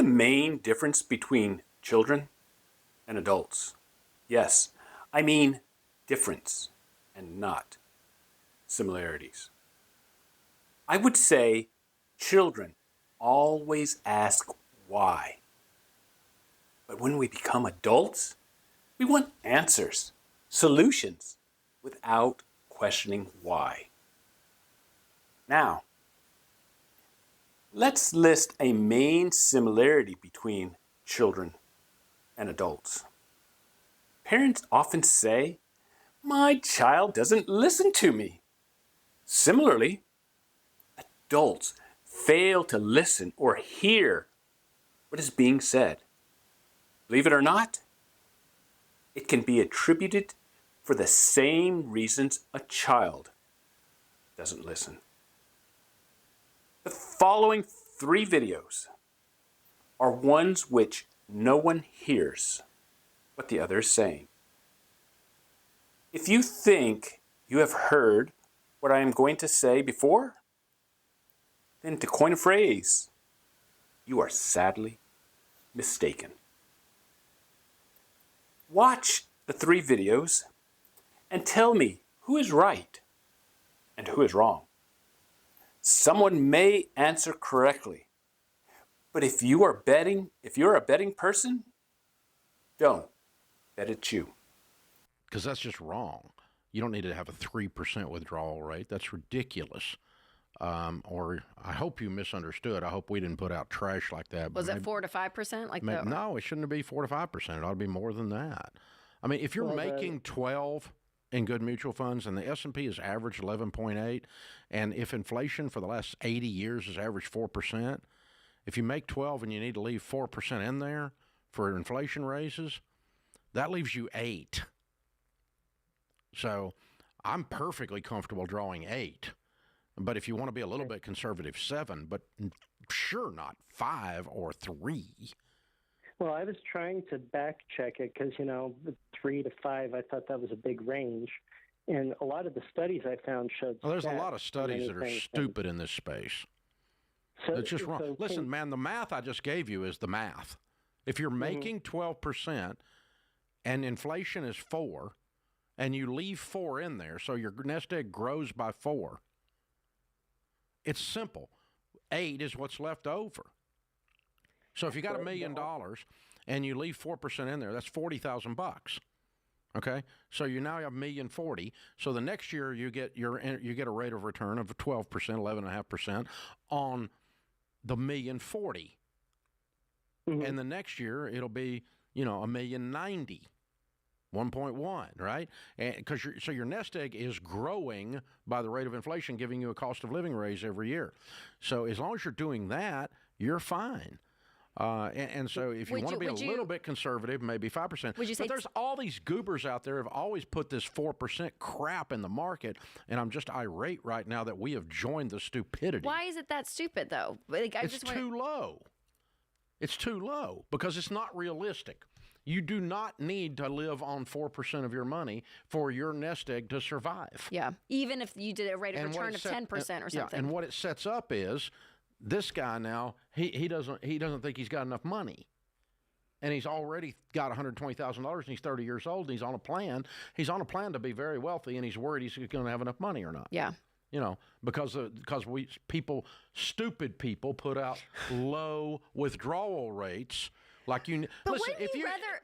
the main difference between children and adults? Yes, I mean difference and not similarities. I would say children always ask why. But when we become adults, we want answers, solutions, without questioning why. Now, let's list a main similarity between children and adults. Parents often say, "My child doesn't listen to me." Similarly, adults fail to listen or hear what is being said. Believe it or not, it can be attributed for the same reasons a child doesn't listen. The following 3 videos are ones which no one hears what the other is saying. If you think you have heard what I am going to say before, then to coin a phrase, you are sadly mistaken. Watch the 3 videos and tell me who is right and who is wrong. Someone may answer correctly, but if you're a betting person, don't bet it's you. Because that's just wrong. You don't need to have a 3% withdrawal rate. That's ridiculous. Or I hope you misunderstood. I hope we didn't put out trash like that. Was it 4 to 5%? No, it shouldn't be 4 to 5%. It ought to be more than that. I mean, if you're making 12 in good mutual funds and the S&P is averaged 11.8, and if inflation for the last 80 years has averaged 4%, if you make 12 and you need to leave 4% in there for inflation raises, that leaves you 8. So I'm perfectly comfortable drawing 8. But if you want to be a little bit conservative, 7, but sure not 5 or 3. Well, I was trying to back check it because, the 3 to 5, I thought that was a big range. And a lot of the studies I found showed. Well, there's a lot of studies that are stupid in this space. So, it's just wrong. Listen, man, the math I just gave you is the math. If you're making 12% and inflation is 4, and you leave 4 in there, so your nest egg grows by 4, it's simple. 8 is what's left over. So if you got $1 million and you leave 4% in there, that's $40,000. Okay, so you now have $1,040,000. So the next year you get a rate of return of 12%, 11.5% on the $1,040,000, and the next year it'll be $1,090,000. 1.1, right? Because your nest egg is growing by the rate of inflation, giving you a cost of living raise every year. So as long as you're doing that, you're fine. And so if you want to be a little bit conservative, maybe 5%. But there's all these goobers out there who have always put this 4% crap in the market, and I'm just irate right now that we have joined the stupidity. Why is it that stupid, though? It's too low. It's too low because it's not realistic. You do not need to live on 4% of your money for your nest egg to survive. Yeah, even if you did a rate of return of 10% or something. Yeah, and what it sets up is this guy now, he doesn't think he's got enough money. And he's already got $120,000 and he's 30 years old and he's on a plan. He's on a plan to be very wealthy and he's worried he's going to have enough money or not. Yeah. Because stupid people put out low withdrawal rates. But listen, if you rather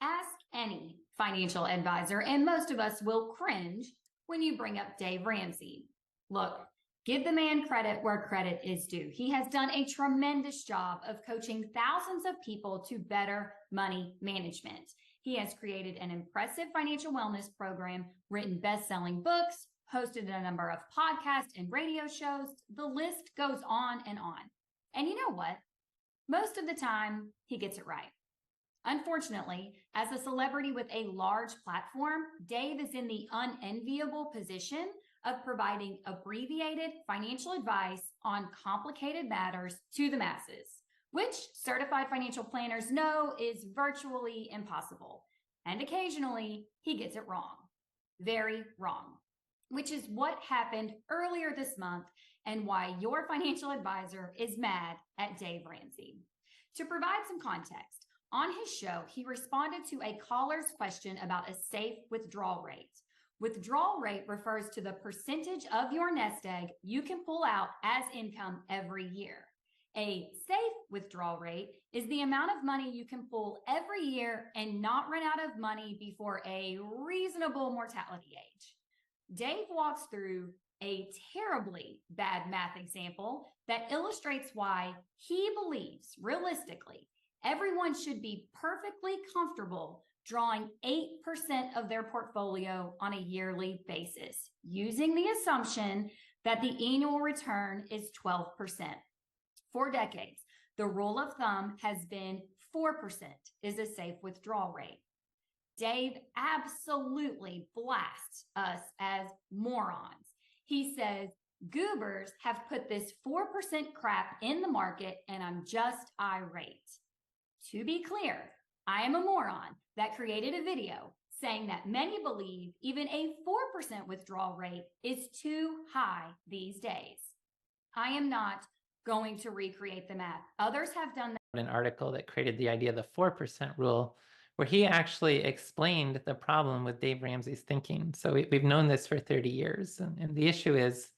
ask any financial advisor, and most of us will cringe when you bring up Dave Ramsey. Look, give the man credit where credit is due. He has done a tremendous job of coaching thousands of people to better money management. He has created an impressive financial wellness program, written best-selling books, hosted a number of podcasts and radio shows. The list goes on and on. And you know what? Most of the time, he gets it right. Unfortunately, as a celebrity with a large platform, Dave is in the unenviable position of providing abbreviated financial advice on complicated matters to the masses, which certified financial planners know is virtually impossible. And occasionally, he gets it wrong. Very wrong. Which is what happened earlier this month and why your financial advisor is mad at Dave Ramsey. To provide some context, on his show, he responded to a caller's question about a safe withdrawal rate. Withdrawal rate refers to the percentage of your nest egg you can pull out as income every year. A safe withdrawal rate is the amount of money you can pull every year and not run out of money before a reasonable mortality age. Dave walks through a terribly bad math example that illustrates why he believes, realistically, everyone should be perfectly comfortable drawing 8% of their portfolio on a yearly basis, using the assumption that the annual return is 12%. For decades, the rule of thumb has been 4% is a safe withdrawal rate. Dave absolutely blasts us as morons. He says, goobers have put this 4% crap in the market and I'm just irate. To be clear, I am a moron that created a video saying that many believe even a 4% withdrawal rate is too high these days. I am not going to recreate the math. Others have done that. An article that created the idea of the 4% rule, where he actually explained the problem with Dave Ramsey's thinking. So we've known this for 30 years. And the issue is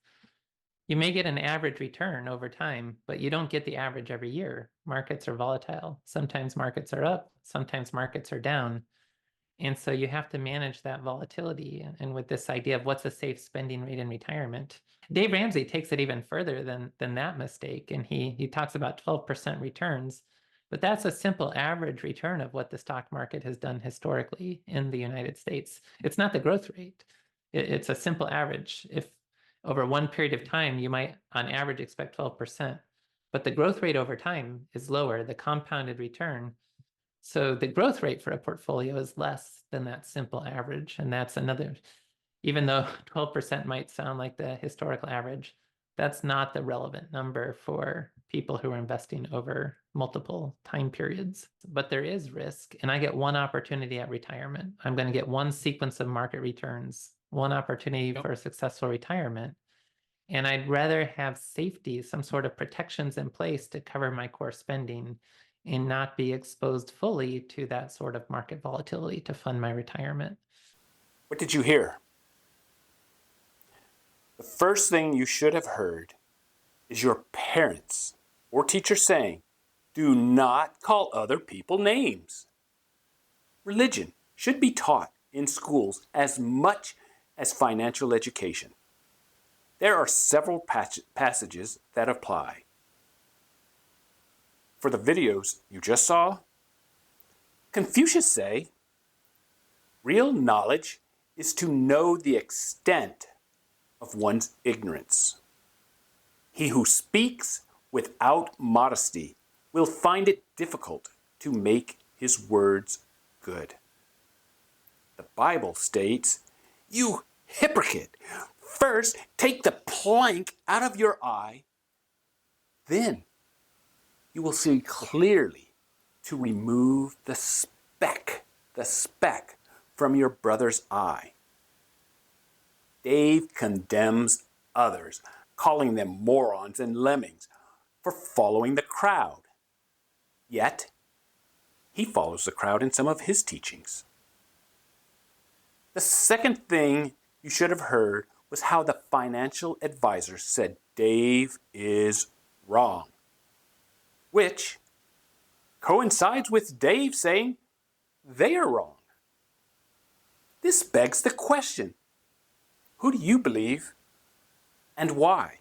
you may get an average return over time, but you don't get the average every year. Markets are volatile. Sometimes markets are up, sometimes markets are down. And so you have to manage that volatility. And with this idea of what's a safe spending rate in retirement, Dave Ramsey takes it even further than that mistake. And he talks about 12% returns, but that's a simple average return of what the stock market has done historically in the United States. It's not the growth rate. It's a simple average. If over one period of time, you might on average expect 12%, but the growth rate over time is lower, the compounded return. So the growth rate for a portfolio is less than that simple average. And that's another, even though 12% might sound like the historical average, that's not the relevant number for people who are investing over multiple time periods. But there is risk, and I get one opportunity at retirement. I'm going to get one sequence of market returns, one opportunity for a successful retirement. And I'd rather have safety, some sort of protections in place to cover my core spending and not be exposed fully to that sort of market volatility to fund my retirement. What did you hear? The first thing you should have heard is your parents or teacher saying, do not call other people names. Religion should be taught in schools as much as financial education. There are several passages that apply. For the videos you just saw, Confucius say, real knowledge is to know the extent of one's ignorance. He who speaks without modesty will find it difficult to make his words good. The Bible states, you hypocrite, first take the plank out of your eye, then you will see clearly to remove the speck from your brother's eye. Dave condemns others, calling them morons and lemmings for following the crowd. Yet, he follows the crowd in some of his teachings. The second thing you should have heard was how the financial advisor said Dave is wrong, which coincides with Dave saying they are wrong. This begs the question, who do you believe and why?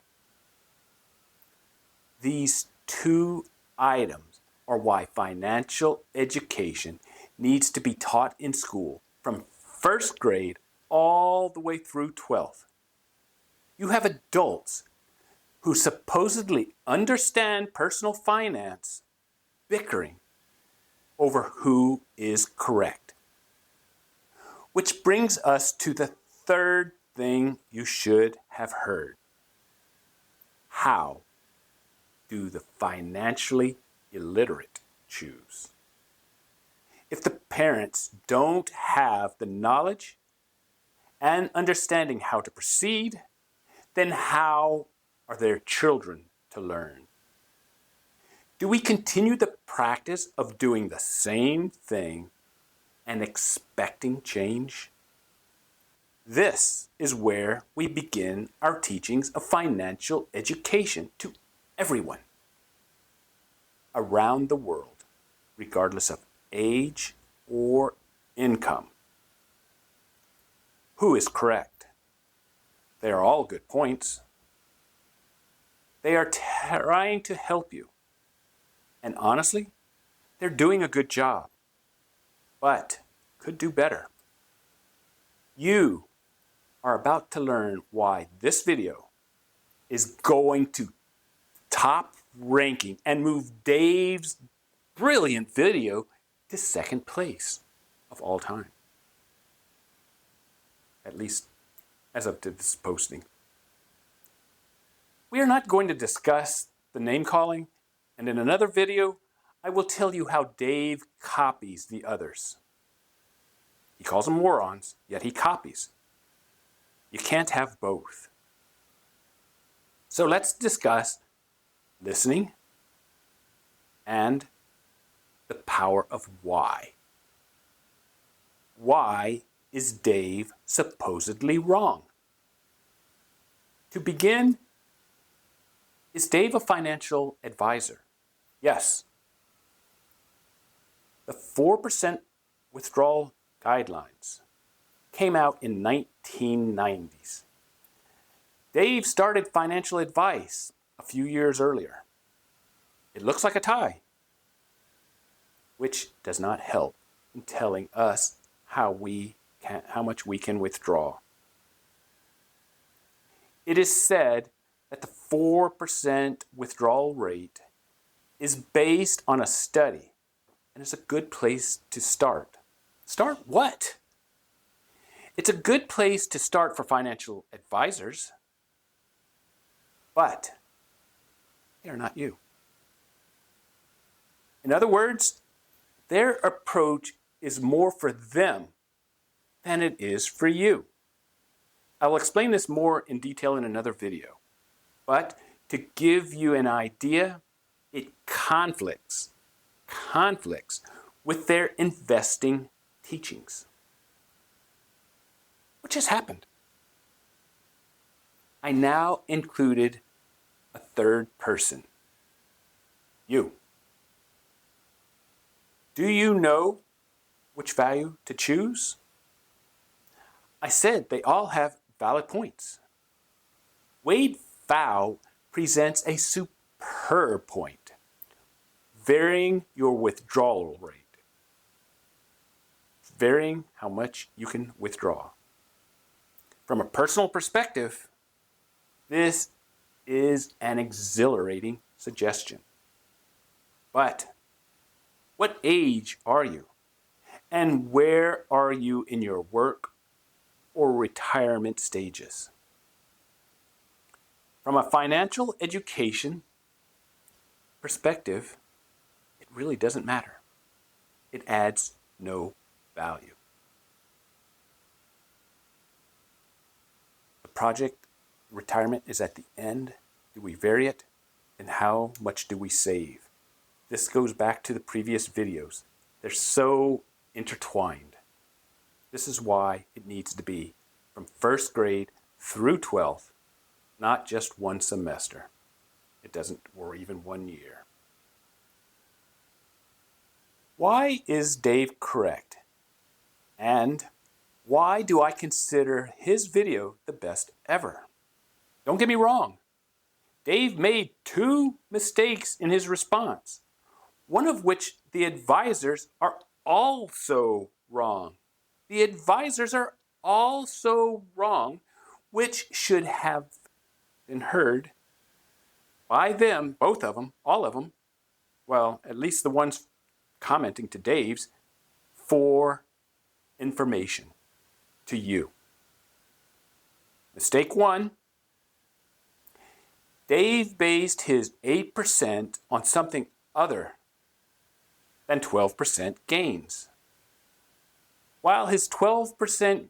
These two items are why financial education needs to be taught in school from first grade all the way through 12th. You have adults who supposedly understand personal finance bickering over who is correct. Which brings us to the third thing you should have heard. How do the financially illiterate choose? If the parents don't have the knowledge and understanding how to proceed, then how are their children to learn? Do we continue the practice of doing the same thing and expecting change? This is where we begin our teachings of financial education to everyone around the world, regardless of age or income. Who is correct? They are all good points. They are trying to help you. And honestly, they're doing a good job, but could do better. You are about to learn why this video is going to top ranking and move Dave's brilliant video to second place of all time. At least as of this posting. We are not going to discuss the name calling, and in another video, I will tell you how Dave copies the others. He calls them morons, yet he copies. You can't have both. So let's discuss listening and the power of why. Why is Dave supposedly wrong? To begin, is Dave a financial advisor? Yes. The 4% withdrawal guidelines came out in 1990s. Dave started financial advice a few years earlier. It looks like a tie, which does not help in telling us how much we can withdraw. It is said that the 4% withdrawal rate is based on a study, and it's a good place to start. Start what? It's a good place to start for financial advisors, but they are not you. In other words, their approach is more for them than it is for you. I will explain this more in detail in another video, but to give you an idea, it conflicts with their investing teachings. What just happened? I now included a third person, you. Do you know which value to choose? I said they all have valid points. Wade Pfau presents a superb point, varying your withdrawal rate, varying how much you can withdraw. From a personal perspective, this is an exhilarating suggestion. But what age are you? And where are you in your work or retirement stages? From a financial education perspective, it really doesn't matter. It adds no value. The project retirement is at the end. Do we vary it? And how much do we save? This goes back to the previous videos. They're so intertwined. This is why it needs to be from first grade through 12th, not just one semester. It doesn't, or even 1 year. Why is Dave correct? And why do I consider his video the best ever? Don't get me wrong. Dave made 2 mistakes in his response, one of which the advisors are also wrong. The advisors are also wrong, which should have been heard by them, both of them, all of them, well, at least the ones commenting to Dave's, for information to you. Mistake 1, Dave based his 8% on something other than 12% gains. While his 12%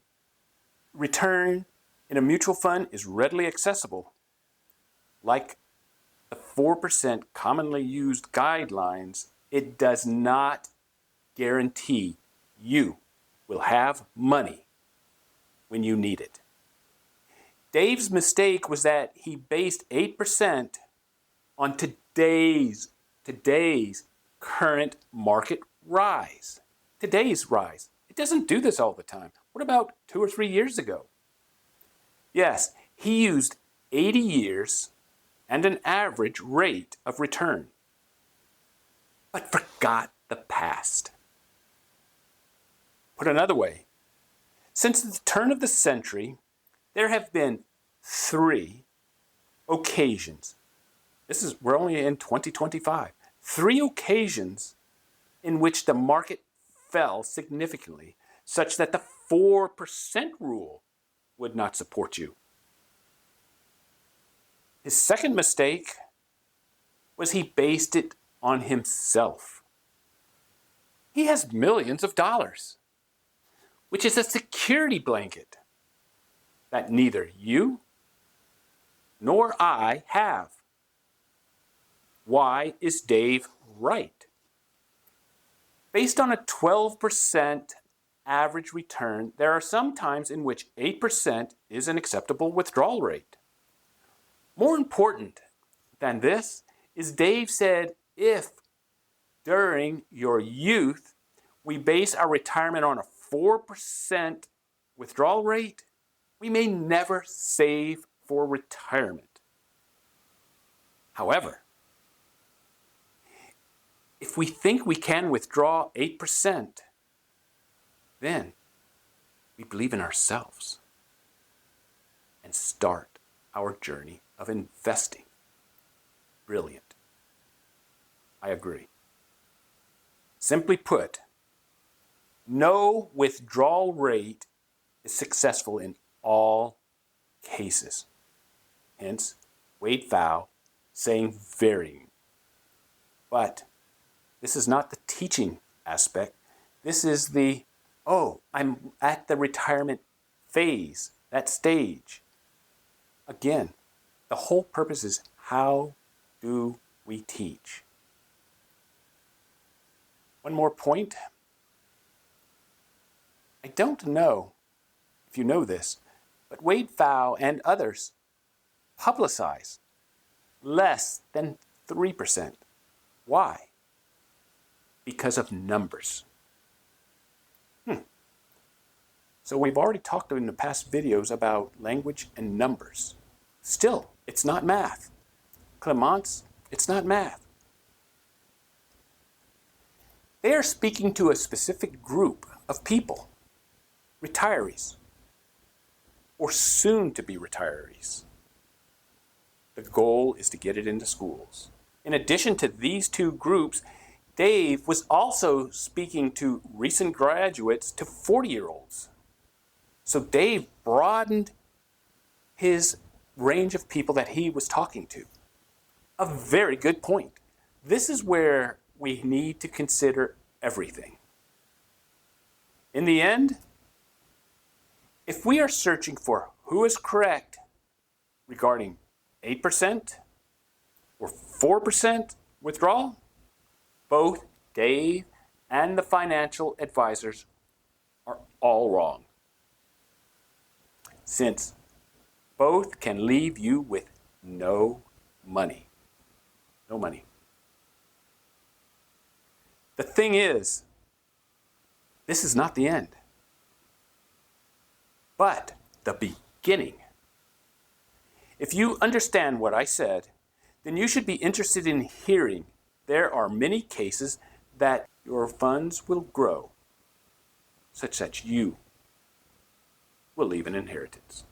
return in a mutual fund is readily accessible, like the the 4% commonly used guidelines, it does not guarantee you will have money when you need it. Dave's mistake was that he based 8% on today's current market rise. Today's rise. It doesn't do this all the time. What about 2 or 3 years ago? Yes, he used 80 years and an average rate of return, but forgot the past. Put another way, since the turn of the century, there have been 3 occasions. We're only in 2025. 3 occasions in which the market fell significantly, such that the 4% rule would not support you. His second mistake was he based it on himself. He has millions of dollars, which is a security blanket that neither you nor I have. Why is Dave right? Based on a 12% average return, there are some times in which 8% is an acceptable withdrawal rate. More important than this is Dave said if during your youth we base our retirement on a 4% withdrawal rate, we may never save for retirement. However, if we think we can withdraw 8%, then we believe in ourselves and start our journey of investing. Brilliant. I agree. Simply put, no withdrawal rate is successful in all cases. Hence, Withdrawal saying varying. But this is not the teaching aspect. This is the, I'm at the retirement phase, that stage. Again, the whole purpose is how do we teach? One more point. I don't know if you know this, but Withdrawal and others publicize less than 3%. Why? Because of numbers. So we've already talked in the past videos about language and numbers. Still, it's not math. Clements, it's not math. They are speaking to a specific group of people, retirees, or soon to be retirees. The goal is to get it into schools. In addition to these 2 groups, Dave was also speaking to recent graduates to 40-year-olds. So Dave broadened his range of people that he was talking to. A very good point. This is where we need to consider everything. In the end, if we are searching for who is correct regarding 8% or 4% withdrawal, both Dave and the financial advisors are all wrong, since both can leave you with no money. No money. The thing is, this is not the end, but the beginning. If you understand what I said, then you should be interested in hearing there are many cases that your funds will grow, such that you will leave an inheritance.